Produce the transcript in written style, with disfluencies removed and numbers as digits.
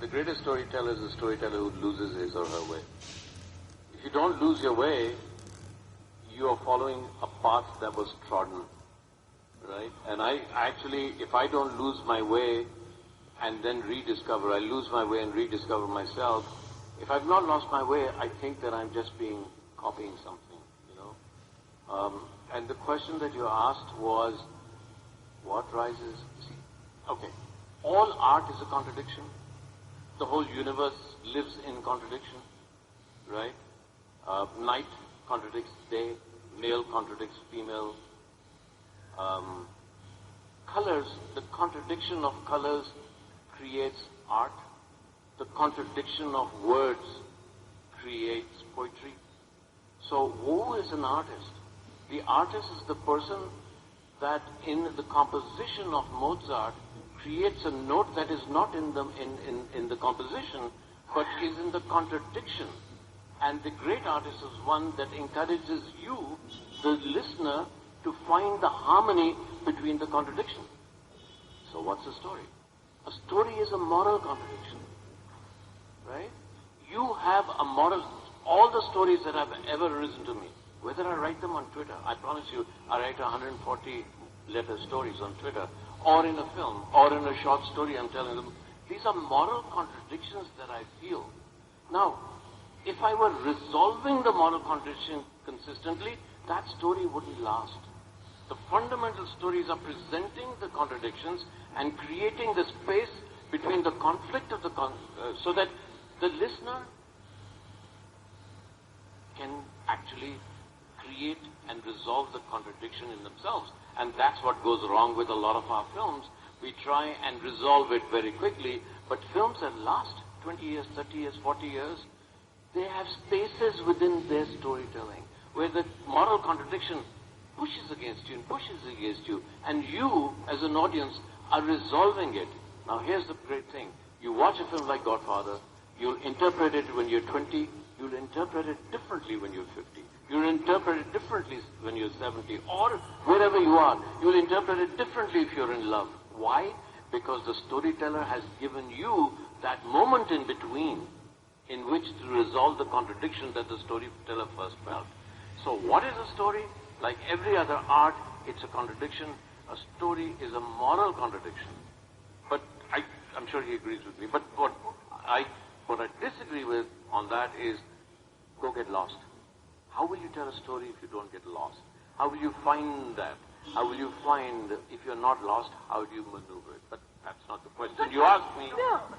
The greatest storyteller is a storyteller who loses his or her way. If you don't lose your way, you are following a path that was trodden, right? And I actually, if I don't lose my way and then rediscover, I lose my way and rediscover myself. If I've not lost my way, I think that I'm just copying something, you know. And the question that you asked was, what rises? See, okay, all art is a contradiction. The whole universe lives in contradiction, right? Night contradicts day, male contradicts female. Colors, the contradiction of colors creates art. The contradiction of words creates poetry. So who is an artist? The artist is the person that in the composition of Mozart creates a note that is not in the composition, but is in the contradiction. And the great artist is one that encourages you, the listener, to find the harmony between the contradiction. So what's a story? A story is a moral contradiction, right? You have a moral, all the stories that have ever risen to me, whether I write them on Twitter, I promise you, I write 140 letter stories on Twitter, or in a film, or in a short story, I'm telling them, these are moral contradictions that I feel. Now, if I were resolving the moral contradiction consistently, that story wouldn't last. The fundamental stories are presenting the contradictions and creating the space between the conflict of the so that the listener can actually create and resolve the contradiction in themselves. And that's what goes wrong with a lot of our films. We try and resolve it very quickly, but films that last 20 years, 30 years, 40 years, they have spaces within their storytelling where the moral contradiction pushes against you and pushes against you, and you, as an audience, are resolving it. Now here's the great thing. You watch a film like Godfather, you'll interpret it when you're 20, you'll interpret it differently when you're 50. You'll interpret it differently when you're 70, or wherever you are. You'll interpret it differently if you're in love. Why? Because the storyteller has given you that moment in between in which to resolve the contradiction that the storyteller first felt. So what is a story? Like every other art, it's a contradiction. A story is a moral contradiction. But I'm sure he agrees with me. But what I disagree with on that is, go get lost. How will you tell a story if you don't get lost? How will you find that? How will you find, if you're not lost, how do you maneuver it? But that's not the question you asked me.